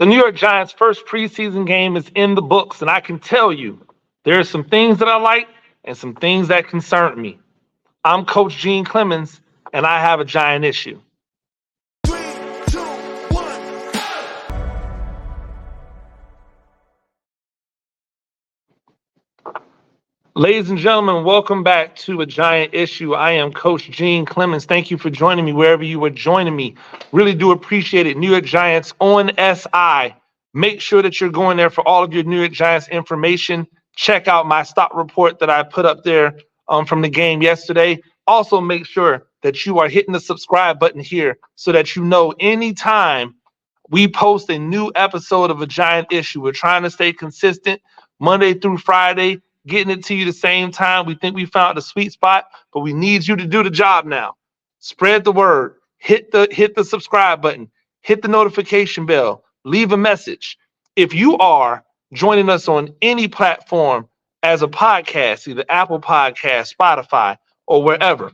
The New York Giants' first preseason game is in the books, and I can tell you there are some things that I like and some things that concern me. I'm Coach Gene Clemons, and I have a giant issue. 3, 2, 1. Ladies and gentlemen, welcome back to A Giant Issue. I am Coach Gene Clemons. Thank you for joining me wherever you are joining me. Really do appreciate it. New York Giants on SI. Make sure that you're going there for all of your New York Giants information. Check out my stop report that I put up there from the game yesterday. Also, make sure that you are hitting the subscribe button here so that you know anytime we post a new episode of A Giant Issue. We're trying to stay consistent Monday through Friday, getting it to you the same time. We think we found the sweet spot, but we need you to do the job now. Spread the word. Hit the subscribe button. Hit the notification bell. Leave a message. If you are joining us on any platform as a podcast, either Apple Podcast, Spotify, or wherever,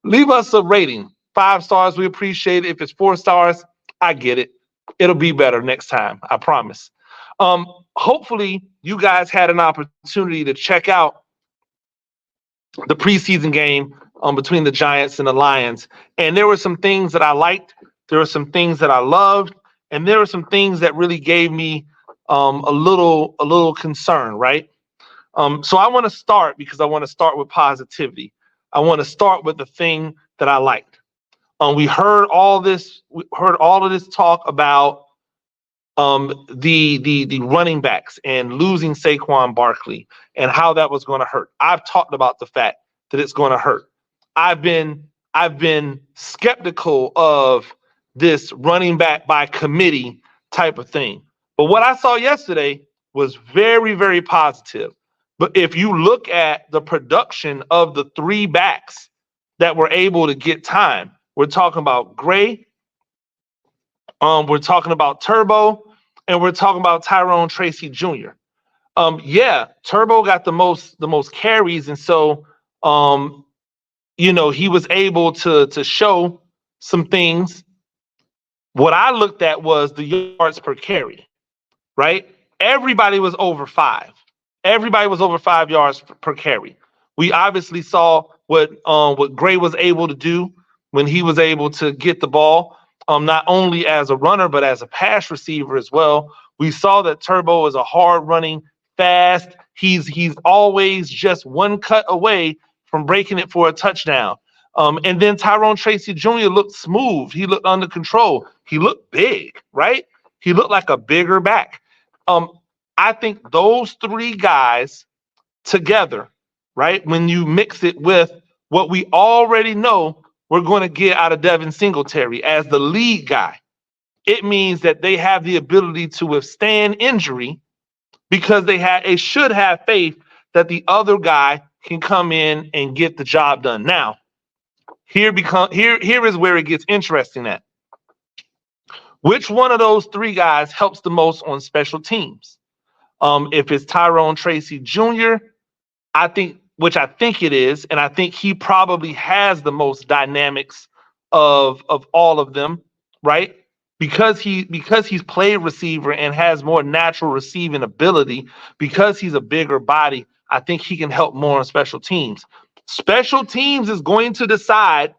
leave us a rating. 5 stars, we appreciate it. If it's 4 stars, I get it. It'll be better next time, I promise. Hopefully, you guys had an opportunity to check out the preseason game between the Giants and the Lions. And there were some things that I liked. There were some things that I loved. And there were some things that really gave me a little concern, right? So I want to start because I want to start with positivity. I want to start with the thing that I liked. We heard all this. We heard all of this talk about the running backs and losing Saquon Barkley and how that was going to hurt. I've talked about the fact that it's going to hurt. I've been skeptical of this running back by committee type of thing. But what I saw yesterday was very, very positive. But if you look at the production of the 3 backs that were able to get time, we're talking about Gray, we're talking about Turbo, and we're talking about Tyrone Tracy Jr. Turbo got the most carries, and so he was able to show some things. What I looked at was the yards per carry, right? Everybody was over 5. Everybody was over 5 yards per carry. We obviously saw what Gray was able to do when he was able to get the ball, not only as a runner, but as a pass receiver as well. We saw that Turbo is a hard running, fast. He's always just one cut away from breaking it for a touchdown. And then Tyrone Tracy Jr. looked smooth. He looked under control. He looked big, right? He looked like a bigger back. I think those 3 guys together, right, when you mix it with what we already know we're going to get out of Devin Singletary as the lead guy, it means that they have the ability to withstand injury because they should have faith that the other guy can come in and get the job done. Now, here is where it gets interesting at. Which one of those 3 guys helps the most on special teams? If it's Tyrone Tracy Jr., I think it is, and I think he probably has the most dynamics of all of them, right? Because he's played receiver and has more natural receiving ability, because he's a bigger body, I think he can help more on special teams. Special teams is going to decide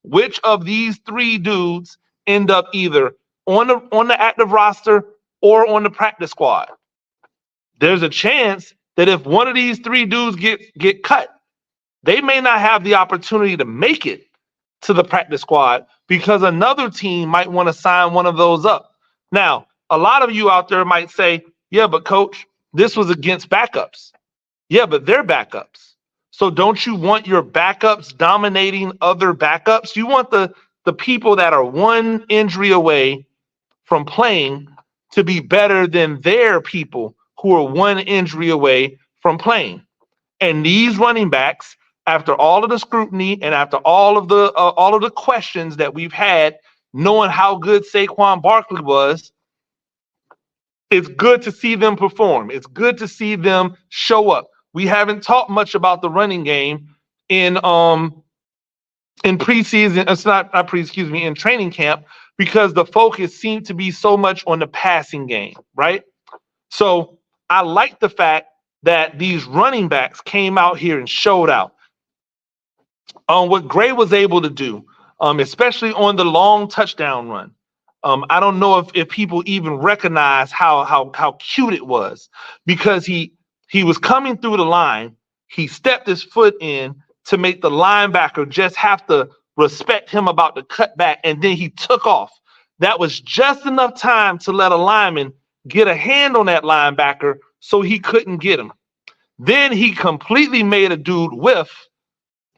which of these 3 dudes end up either on the active roster or on the practice squad. There's a chance that if one of these 3 dudes get cut, they may not have the opportunity to make it to the practice squad because another team might want to sign one of those up. Now, a lot of you out there might say, yeah, but coach, this was against backups. Yeah, but they're backups. So don't you want your backups dominating other backups? You want the people that are one injury away from playing to be better than their people who are one injury away from playing. And these running backs, after all of the scrutiny and after all of the questions that we've had, knowing how good Saquon Barkley was, it's good to see them perform. It's good to see them show up. We haven't talked much about the running game in preseason. It's not pre. Excuse me, in training camp. because the focus seemed to be so much on the passing game, right? So I like the fact that these running backs came out here and showed out. What Gray was able to do, especially on the long touchdown run. I don't know if people even recognize how cute it was, because he was coming through the line. He stepped his foot in to make the linebacker just have to respect him about the cutback, and then he took off. That was just enough time to let a lineman get a hand on that linebacker so he couldn't get him. Then he completely made a dude whiff,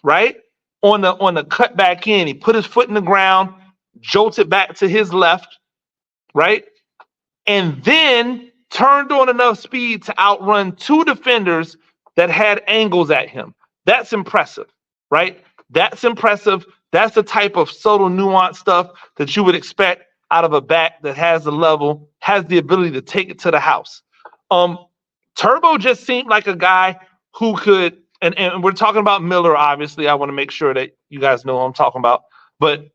right? On the cut back in. He put his foot in the ground, jolted back to his left, right? And then turned on enough speed to outrun two defenders that had angles at him. That's impressive, right? That's impressive. That's the type of subtle, nuanced stuff that you would expect out of a back that has the level, has the ability to take it to the house. Turbo just seemed like a guy who could, and we're talking about Miller, obviously. I want to make sure that you guys know who I'm talking about. But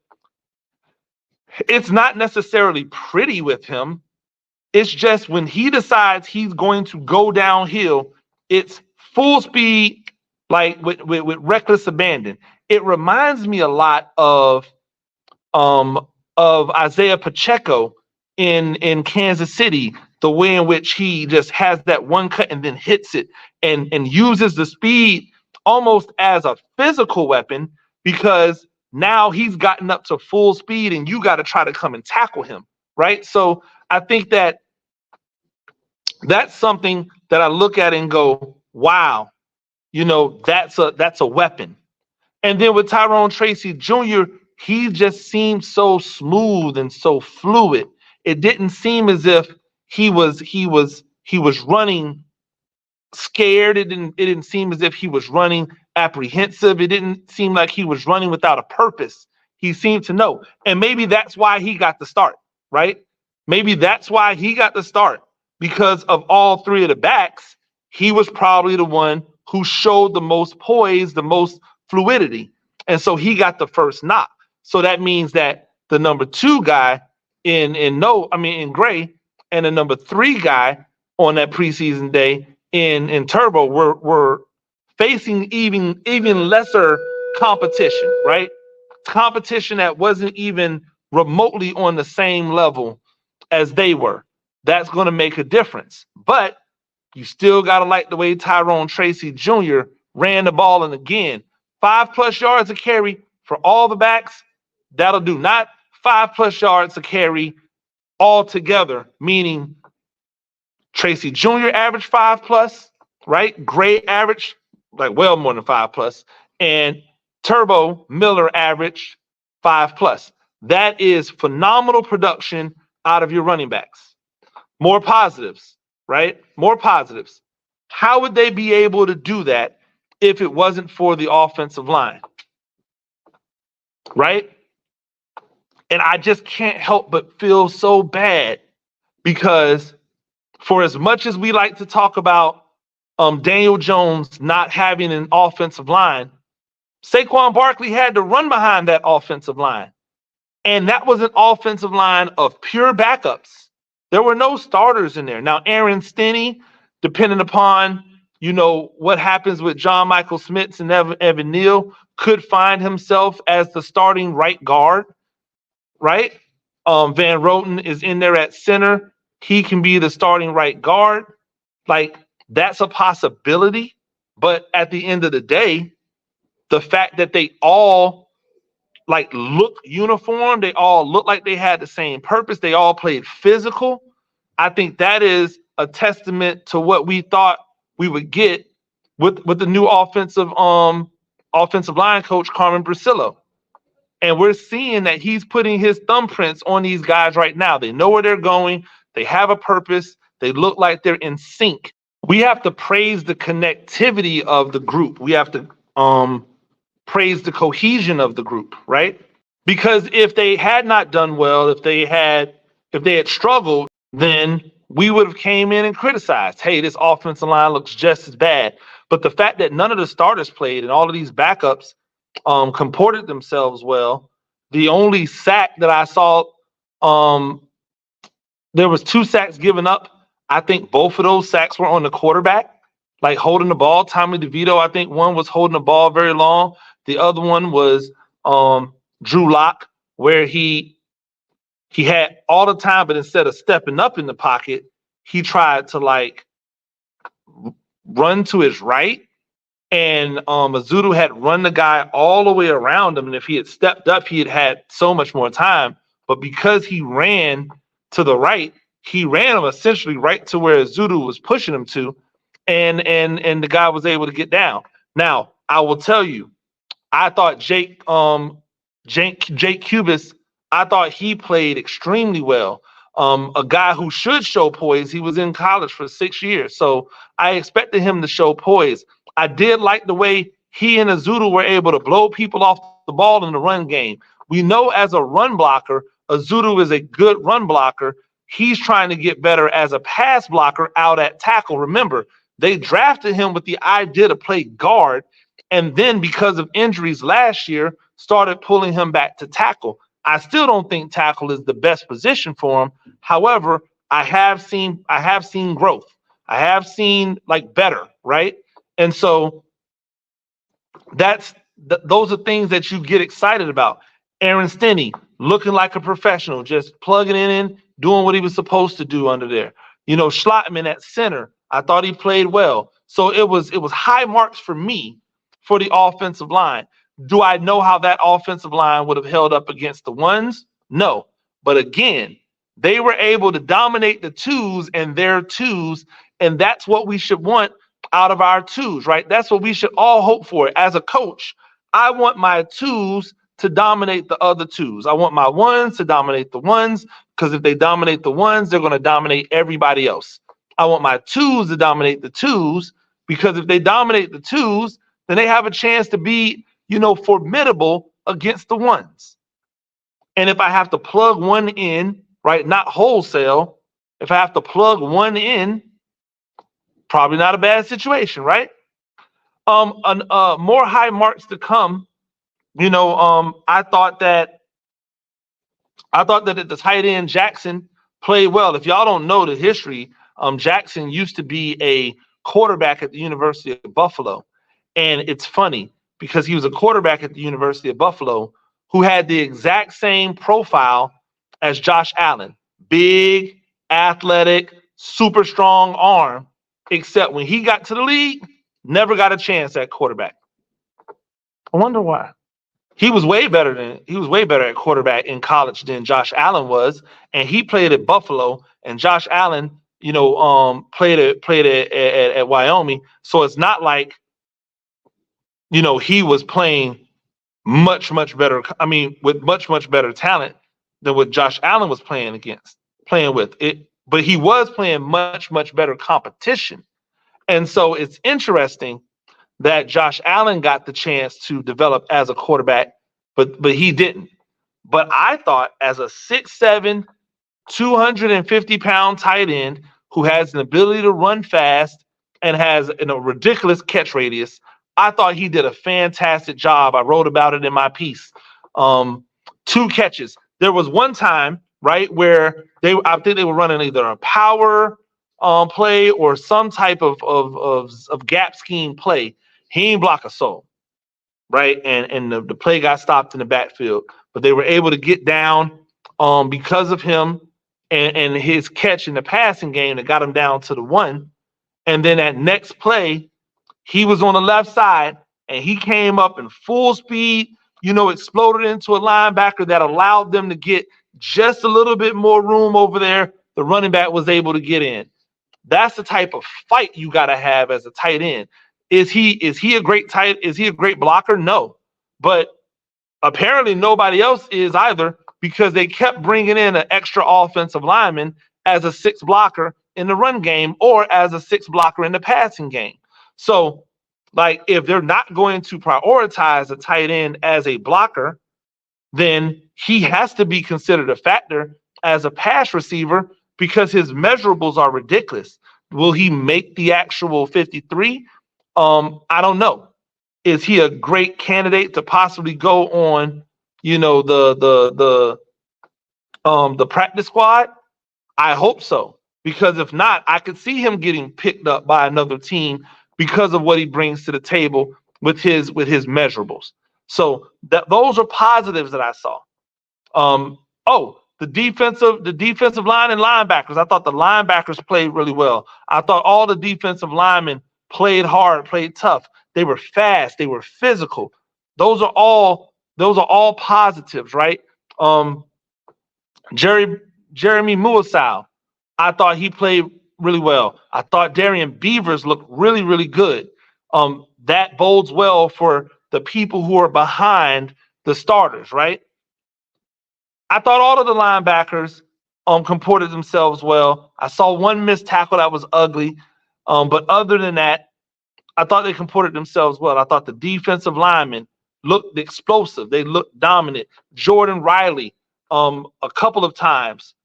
it's not necessarily pretty with him. It's just when he decides he's going to go downhill, it's full speed, like with reckless abandon. It reminds me a lot of Isaiah Pacheco in Kansas City, the way in which he just has that one cut and then hits it and uses the speed almost as a physical weapon, because now he's gotten up to full speed and you got to try to come and tackle him, right? So I think that that's something that I look at and go, wow, that's a weapon. And then with Tyrone Tracy Jr., he just seemed so smooth and so fluid. It didn't seem as if he was running scared. It didn't seem as if he was running apprehensive. It didn't seem like he was running without a purpose. He seemed to know. And maybe that's why he got the start, right? Maybe that's why he got the start, because of all three of the backs, he was probably the one who showed the most poise, the most fluidity. And so he got the first knock. So that means that the number 2 guy in Gray, and the number 3 guy on that preseason day in Turbo were facing even lesser competition, right? Competition that wasn't even remotely on the same level as they were. That's going to make a difference. But you still got to like the way Tyrone Tracy Jr. ran the ball. And again, 5+ yards a carry for all the backs. That'll do. Not 5+ yards a carry altogether, meaning Tracy Jr. averaged 5+, right? Gray averaged like well more than 5+, and Turbo Miller averaged 5+. That is phenomenal production out of your running backs. More positives, right? More positives. How would they be able to do that if it wasn't for the offensive line? Right? And I just can't help but feel so bad, because for as much as we like to talk about Daniel Jones not having an offensive line, Saquon Barkley had to run behind that offensive line. And that was an offensive line of pure backups. There were no starters in there. Now, Aaron Stinney, depending upon, what happens with John Michael Schmitz and Evan Neal, could find himself as the starting right guard, right? Van Roten is in there at center. He can be the starting right guard. Like, that's a possibility. But at the end of the day, the fact that they all look uniform, they all look like they had the same purpose, they all played physical, I think that is a testament to what we thought we would get with the new offensive line coach, Carmen Bracillo. And we're seeing that he's putting his thumbprints on these guys right now. They know where they're going. They have a purpose. They look like they're in sync. We have to praise the connectivity of the group. We have to praise the cohesion of the group, right? Because if they had not done well, if they had struggled, then we would have came in and criticized, hey, this offensive line looks just as bad. But the fact that none of the starters played and all of these backups comported themselves well, the only sack that I saw Um, there was 2 sacks given up. I think both of those sacks were on the quarterback, like holding the ball. Tommy DeVito, I think one was holding the ball very long. The other one was Drew Lock, where he had all the time, but instead of stepping up in the pocket, he tried to like run to his right. And Azudu had run the guy all the way around him. And if he had stepped up, he had had so much more time. But because he ran to the right, he ran him essentially right to where Azudu was pushing him to. And the guy was able to get down. Now, I will tell you, I thought Jake Cubis, I thought he played extremely well. A guy who should show poise. He was in college for 6 years, so I expected him to show poise. I did like the way he and Azudu were able to blow people off the ball in the run game. We know as a run blocker, Azudu is a good run blocker. He's trying to get better as a pass blocker out at tackle. Remember, they drafted him with the idea to play guard, and then because of injuries last year, started pulling him back to tackle. I still don't think tackle is the best position for him. However, I have seen growth. I have seen like better, right? And so those are things that you get excited about. Aaron Stinney looking like a professional, just plugging in, doing what he was supposed to do under there. You know, Schlottman at center, I thought he played well. So it was high marks for me for the offensive line. Do I know how that offensive line would have held up against the ones? No. But again, they were able to dominate the twos and their twos, and that's what we should want out of our twos, right? That's what we should all hope for. As a coach, I want my twos to dominate the other twos. I want my ones to dominate the ones, because if they dominate the ones, they're going to dominate everybody else. I want my twos to dominate the twos, because if they dominate the twos, then they have a chance to be, formidable against the ones. And if I have to plug one in, right, not wholesale, if I have to plug one in, probably not a bad situation, right? More high marks to come. I thought that at the tight end Jackson played well. If y'all don't know the history, Jackson used to be a quarterback at the University of Buffalo. And it's funny because he was a quarterback at the University of Buffalo who had the exact same profile as Josh Allen. Big, athletic, super strong arm, except when he got to the league, never got a chance at quarterback. I wonder why. He was way better at quarterback in college than Josh Allen was, and he played at Buffalo, and Josh Allen, played at Wyoming. So it's not like, he was playing much better. I mean, with much better talent than what Josh Allen was playing with it. But he was playing much better competition, and so it's interesting that Josh Allen got the chance to develop as a quarterback, but he didn't. But I thought as a 6'7", 250-pound tight end who has an ability to run fast and has a ridiculous catch radius, I thought he did a fantastic job. I wrote about it in my piece. 2 catches. There was one time, right, where I think they were running either a power play or some type of gap scheme play. He ain't block a soul, right? And the play got stopped in the backfield, but they were able to get down because of him and his catch in the passing game that got him down to the 1. And then that next play, he was on the left side and he came up in full speed, exploded into a linebacker that allowed them to get just a little bit more room over there. The running back was able to get in. That's the type of fight you got to have as a tight end. Is he a great blocker? No. But apparently nobody else is either, because they kept bringing in an extra offensive lineman as a 6 blocker in the run game or as a 6 blocker in the passing game. So, like, if they're not going to prioritize a tight end as a blocker, then he has to be considered a factor as a pass receiver because his measurables are ridiculous. Will he make the actual 53? I don't know. Is he a great candidate to possibly go on, the The practice squad, I hope so. Because if not, I could see him getting picked up by another team because of what he brings to the table with his measurables. So those are positives that I saw. The defensive line and linebackers. I thought the linebackers played really well. I thought all the defensive linemen played hard, played tough. They were fast. They were physical. Those are all positives, right? Um, Jeremy Muasau, I thought he played really well. I thought Darian Beavers looked really, really good. That bodes well for the people who are behind the starters, right? I thought all of the linebackers comported themselves well. I saw one missed tackle that was ugly. But other than that, I thought they comported themselves well. I thought the defensive linemen looked explosive. They looked dominant. Jordan Riley, a couple of times,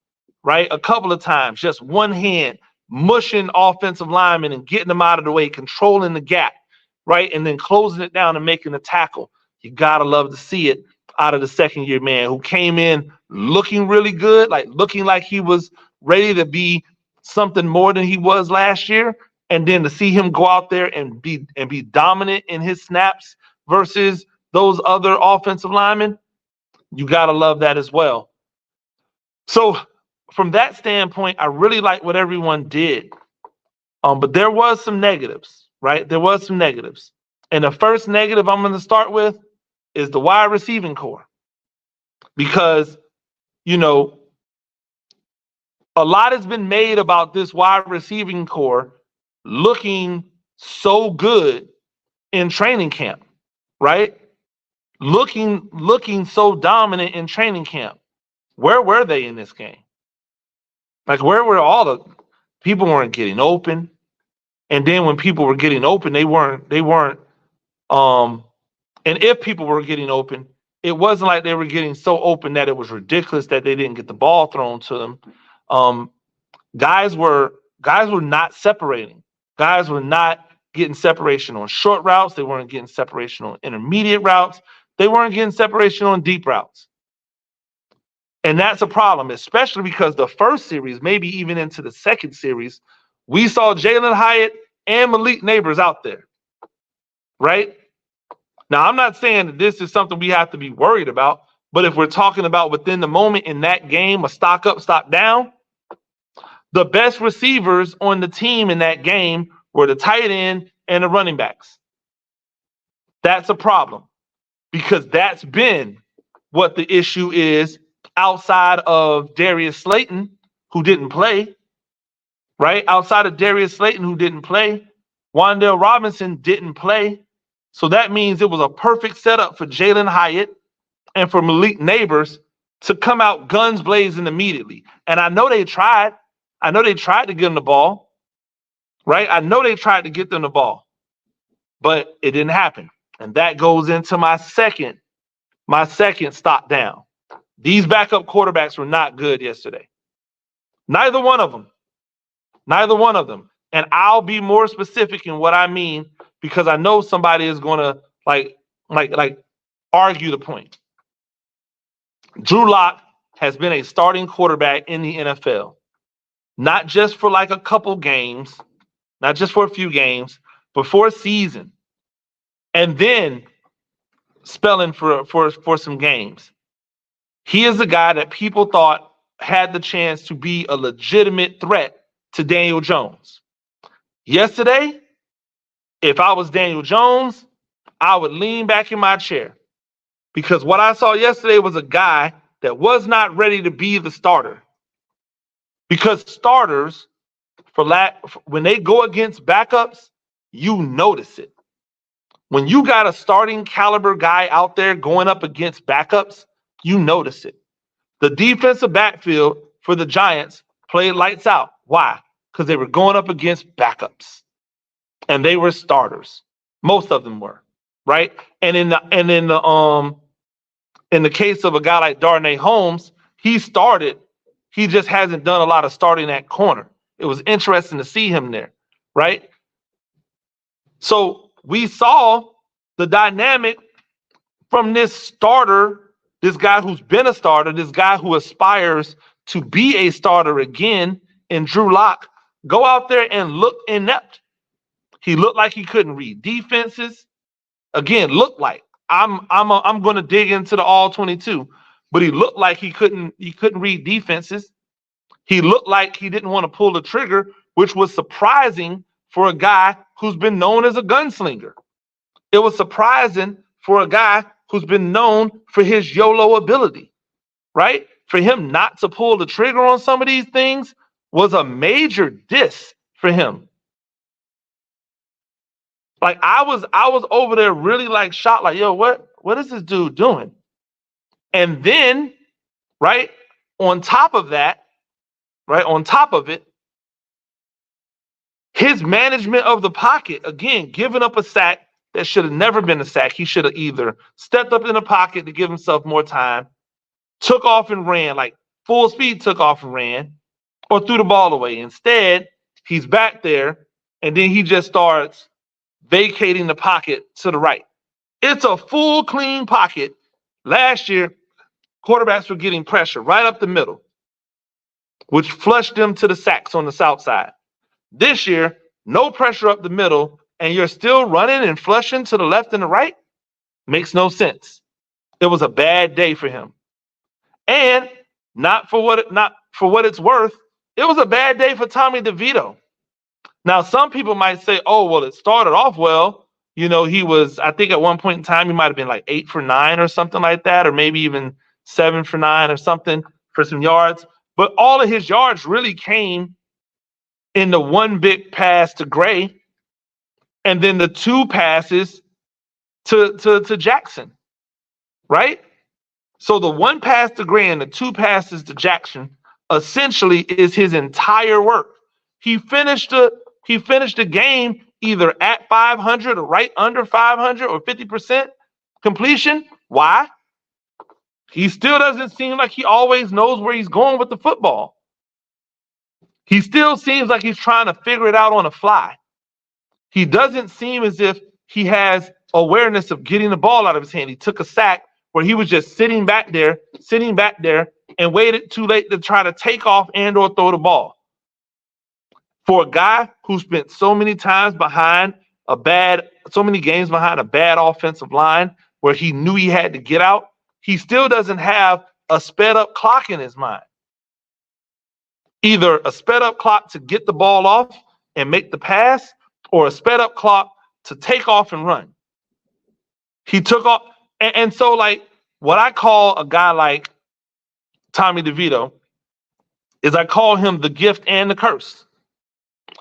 right? A couple of times, just one hand, mushing offensive linemen and getting them out of the way, controlling the gap, right? And then closing it down and making the tackle. You got to love to see it out of the second year man who came in looking really good, like looking like he was ready to be something more than he was last year. And then to see him go out there and be dominant in his snaps versus those other offensive linemen, you got to love that as well. So from that standpoint, I really like what everyone did. But there was some negatives, right? There was some negatives. And the first negative I'm going to start with is the wide receiving core. Because, you know, a lot has been made about this wide receiving core looking so good in training camp, right? Looking so dominant in training camp. Where were they in this game? Like, where were all the people weren't getting open? And then when people were getting open, they weren't and if people were getting open, it wasn't like they were getting so open that it was ridiculous that they didn't get the ball thrown to them. Um, guys were not separating. Guys were not getting separation on short routes. They weren't getting separation on intermediate routes. They weren't getting separation on deep routes. And that's a problem, especially because the first series, maybe even into the second series, we saw Jalen Hyatt and Malik Neighbors out there, right? Now, I'm not saying that this is something we have to be worried about, but if we're talking about within the moment in that game, a stock up, stock down, the best receivers on the team in that game were the tight end and the running backs. That's a problem because that's been what the issue is outside of Darius Slayton, who didn't play, right? Outside of Darius Slayton, who didn't play, Wan'Dale Robinson didn't play. So that means it was a perfect setup for Jalen Hyatt and for Malik Neighbors to come out guns blazing immediately. And I know they tried. I know they tried to get them the ball, right? I know they tried to get them the ball, but it didn't happen. And that goes into my second stop down. These backup quarterbacks were not good yesterday. Neither one of them. Neither one of them. And I'll be more specific in what I mean because I know somebody is going to like argue the point. Drew Lock has been a starting quarterback in the NFL, not just for like a couple games, not just for a few games, but for a season, and then spelling for some games. He is the guy that people thought had the chance to be a legitimate threat to Daniel Jones. Yesterday, if I was Daniel Jones, I would lean back in my chair because what I saw yesterday was a guy that was not ready to be the starter. Because starters, when they go against backups, you notice it. When you got a starting caliber guy out there going up against backups, you notice it. The defensive backfield for the Giants played lights out. Why? Because they were going up against backups. And they were starters. Most of them were, right? And in the case of a guy like Darnay Holmes, he started. He just hasn't done a lot of starting at corner. It was interesting to see him there, right? So we saw the dynamic from this this guy who's been a starter, this guy who aspires to be a starter again in Drew Lock, go out there and look inept. He looked like he couldn't read defenses. Again, looked like I'm going to dig into the all 22, but he looked like he couldn't read defenses. He looked like he didn't want to pull the trigger, which was surprising for a guy who's been known as a gunslinger. It was surprising for a guy who's been known for his YOLO ability, right? For him not to pull the trigger on some of these things was a major diss for him. Like I was over there really like shocked, like, yo, what is this dude doing? And then, right, on top of it, his management of the pocket, again, giving up a sack that should have never been a sack. He should have either stepped up in the pocket to give himself more time, took off and ran, like full speed took off and ran, or threw the ball away. Instead, he's back there, and then he just starts vacating the pocket to the right. It's a full clean pocket. Last year, quarterbacks were getting pressure right up the middle, which flushed them to the sacks on the south side. This year, no pressure up the middle, and you're still running and flushing to the left and the right? Makes no sense. It was a bad day for him. And not for what it's worth, it was a bad day for Tommy DeVito. Now, some people might say, oh, well, it started off well. You know, he was, I think at one point in time, he might have been like 8 for 9 or something like that, or maybe even 7 for 9 or something for some yards. But all of his yards really came in the one big pass to Gray, and then the 2 passes to Jackson, right? So the 1 pass to Gray and the 2 passes to Jackson essentially is his entire work. He finished the game either at 500 or right under 500 or 50% completion. Why? He still doesn't seem like he always knows where he's going with the football. He still seems like he's trying to figure it out on the fly. He doesn't seem as if he has awareness of getting the ball out of his hand. He took a sack where he was just sitting back there, and waited too late to try to take off and or throw the ball. For a guy who spent so many games behind a bad offensive line where he knew he had to get out, he still doesn't have a sped up clock in his mind. Either a sped up clock to get the ball off and make the pass, or a sped up clock to take off and run. He took off. And so, like, what I call a guy like Tommy DeVito is I call him the gift and the curse,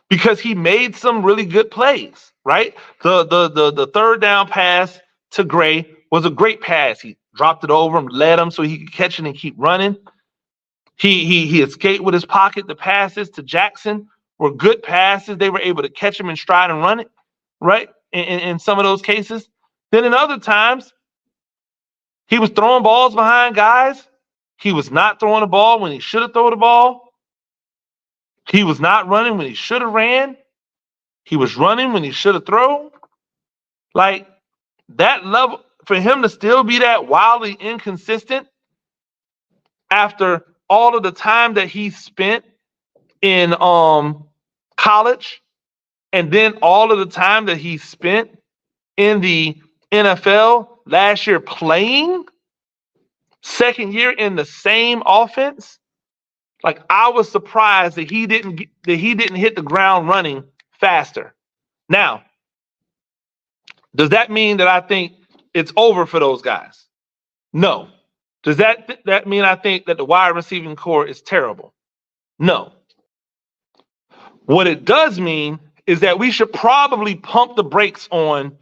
because he made some really good plays, right? The third down pass to Gray was a great pass. He dropped it over him, led him so he could catch it and keep running. He escaped with his pocket. The passes to Jackson were good passes. They were able to catch him in stride and run it, right? In some of those cases. Then in other times, he was throwing balls behind guys. He was not throwing the ball when he should have thrown the ball. He was not running when he should have ran. He was running when he should have thrown. Like, that level, for him to still be that wildly inconsistent after all of the time that he spent in college, and then all of the time that he spent in the NFL last year playing, second year in the same offense, like, I was surprised that he didn't hit the ground running faster. Now, does that mean that I think it's over for those guys? No. Does that mean I think that the wide receiving core is terrible? No. What it does mean is that we should probably pump the brakes on,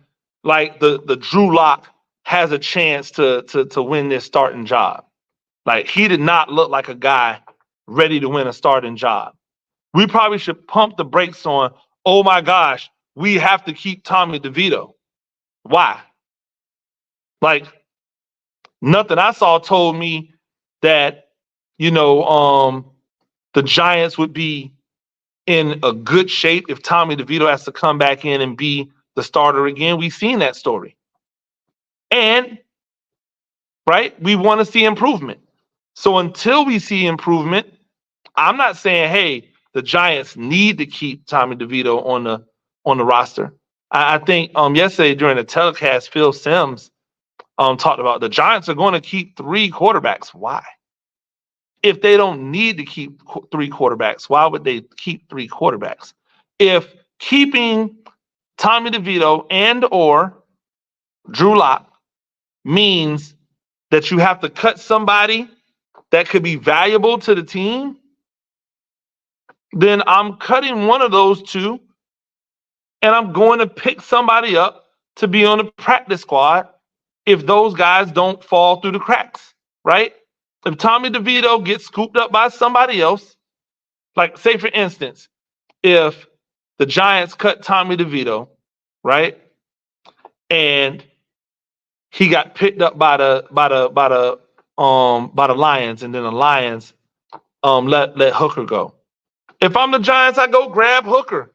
like, the Drew Lock has a chance to win this starting job. Like, he did not look like a guy ready to win a starting job. We probably should pump the brakes on, oh my gosh, we have to keep Tommy DeVito. Why? Like, nothing I saw told me that, the Giants would be in a good shape if Tommy DeVito has to come back in and be the starter again. We've seen that story. And right? We want to see improvement. So until we see improvement, I'm not saying, hey, the Giants need to keep Tommy DeVito on the roster. I think yesterday during the telecast, Phil Simms talked about the Giants are going to keep 3 quarterbacks. Why? If they don't need to keep 3 quarterbacks, why would they keep 3 quarterbacks? If keeping Tommy DeVito and or Drew Lock means that you have to cut somebody that could be valuable to the team, then I'm cutting one of those 2 and I'm going to pick somebody up to be on the practice squad if those guys don't fall through the cracks, right? If Tommy DeVito gets scooped up by somebody else, like say for instance, if the Giants cut Tommy DeVito, right, and he got picked up by the Lions, and then the Lions let Hooker go. If I'm the Giants, I go grab Hooker,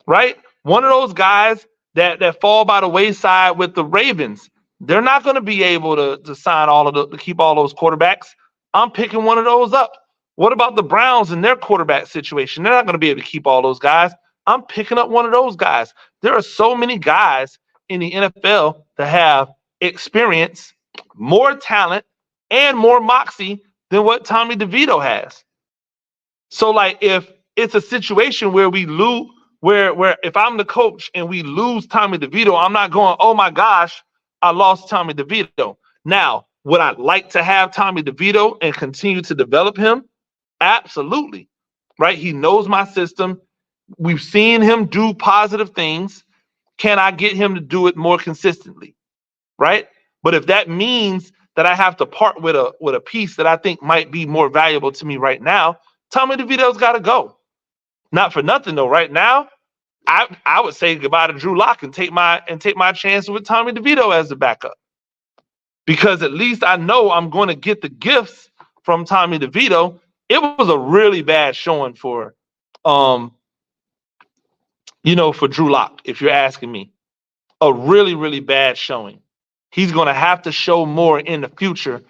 right? One of those guys that fall by the wayside with the Ravens. They're not going to be able to sign to keep all those quarterbacks. I'm picking one of those up. What about the Browns and their quarterback situation? They're not going to be able to keep all those guys. I'm picking up one of those guys. There are so many guys in the NFL that have experience, more talent, and more moxie than what Tommy DeVito has. So, like, if it's a situation where we lose, where if I'm the coach and we lose Tommy DeVito, I'm not going, oh my gosh, I lost Tommy DeVito. Now, would I like to have Tommy DeVito and continue to develop him? Absolutely. Right? He knows my system. We've seen him do positive things. Can I get him to do it more consistently? Right? But if that means that I have to part with a piece that I think might be more valuable to me right now, Tommy DeVito's got to go. Not for nothing though. Right now, I would say goodbye to Drew Lock and take my chance with Tommy DeVito as the backup, because at least I know I'm going to get the gifts from Tommy DeVito. It was a really bad showing for for Drew Lock, if you're asking me. A really, really bad showing. He's going to have to show more in the future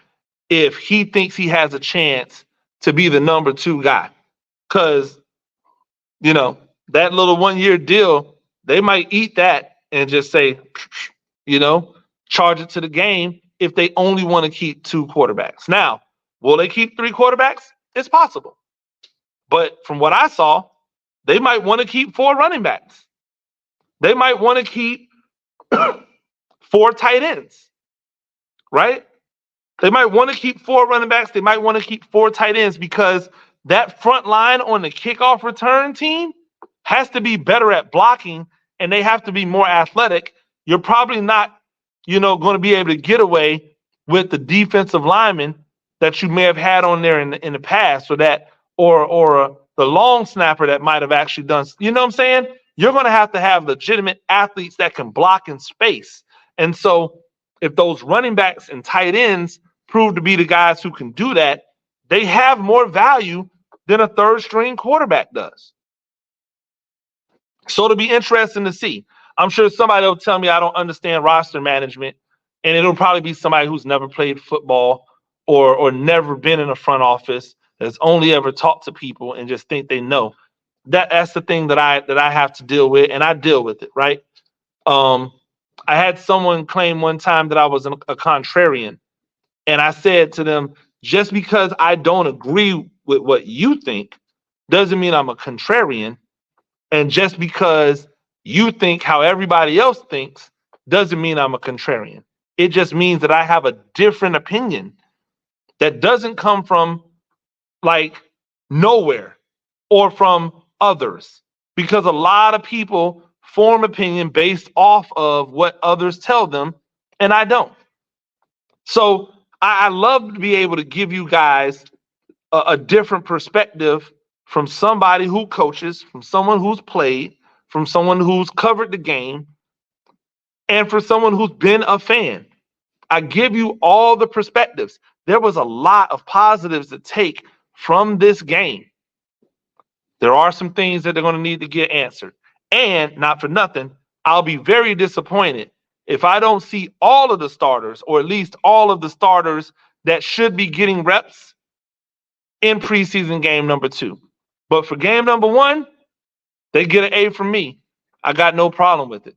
if he thinks he has a chance to be the number 2 guy. Because, that little 1-year deal, they might eat that and just say, charge it to the game if they only want to keep 2 quarterbacks. Now, will they keep 3 quarterbacks? It's possible. But from what I saw, they might want to keep 4 running backs. They might want to keep 4 tight ends, right? They might want to keep 4 running backs. They might want to keep 4 tight ends, because that front line on the kickoff return team has to be better at blocking, and they have to be more athletic. You're probably not, going to be able to get away with the defensive lineman that you may have had on there in the past, or the long snapper that might have actually done. You know what I'm saying? You're going to have legitimate athletes that can block in space. And so if those running backs and tight ends prove to be the guys who can do that, they have more value than a 3rd-string quarterback does. So it'll be interesting to see. I'm sure somebody will tell me I don't understand roster management, and it'll probably be somebody who's never played football or never been in a front office, that's only ever talked to people and just think they know. That's the thing that I have to deal with, and I deal with it, right? I had someone claim one time that I was a contrarian, and I said to them, just because I don't agree with what you think doesn't mean I'm a contrarian. And just because you think how everybody else thinks doesn't mean I'm a contrarian. It just means that I have a different opinion that doesn't come from like nowhere or from others, because a lot of people form opinion based off of what others tell them, and I don't. So I love to be able to give you guys a different perspective from somebody who coaches, from someone who's played, from someone who's covered the game, and for someone who's been a fan. I give you all the perspectives. There was a lot of positives to take from this game. There are some things that they're going to need to get answered. And not for nothing, I'll be very disappointed if I don't see all of the starters, or at least all of the starters that should be getting reps in preseason game number 2. But for game number 1, they get an A from me. I got no problem with it.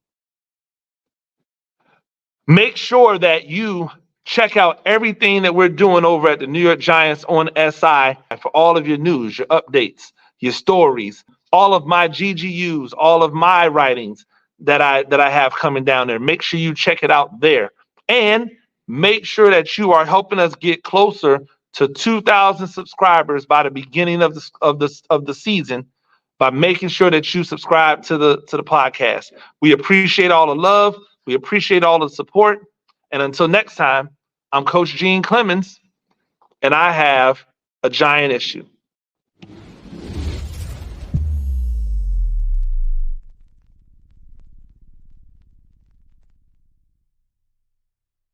Make sure that you check out everything that we're doing over at the New York Giants on SI for all of your news, your updates, your stories, all of my GGUs, all of my writings that I have coming down there. Make sure you check it out there. And make sure that you are helping us get closer to 2,000 subscribers by the beginning of the season by making sure that you subscribe to the podcast. We appreciate all the love. We appreciate all the support. And until next time, I'm Coach Gene Clemons, and I have a giant issue.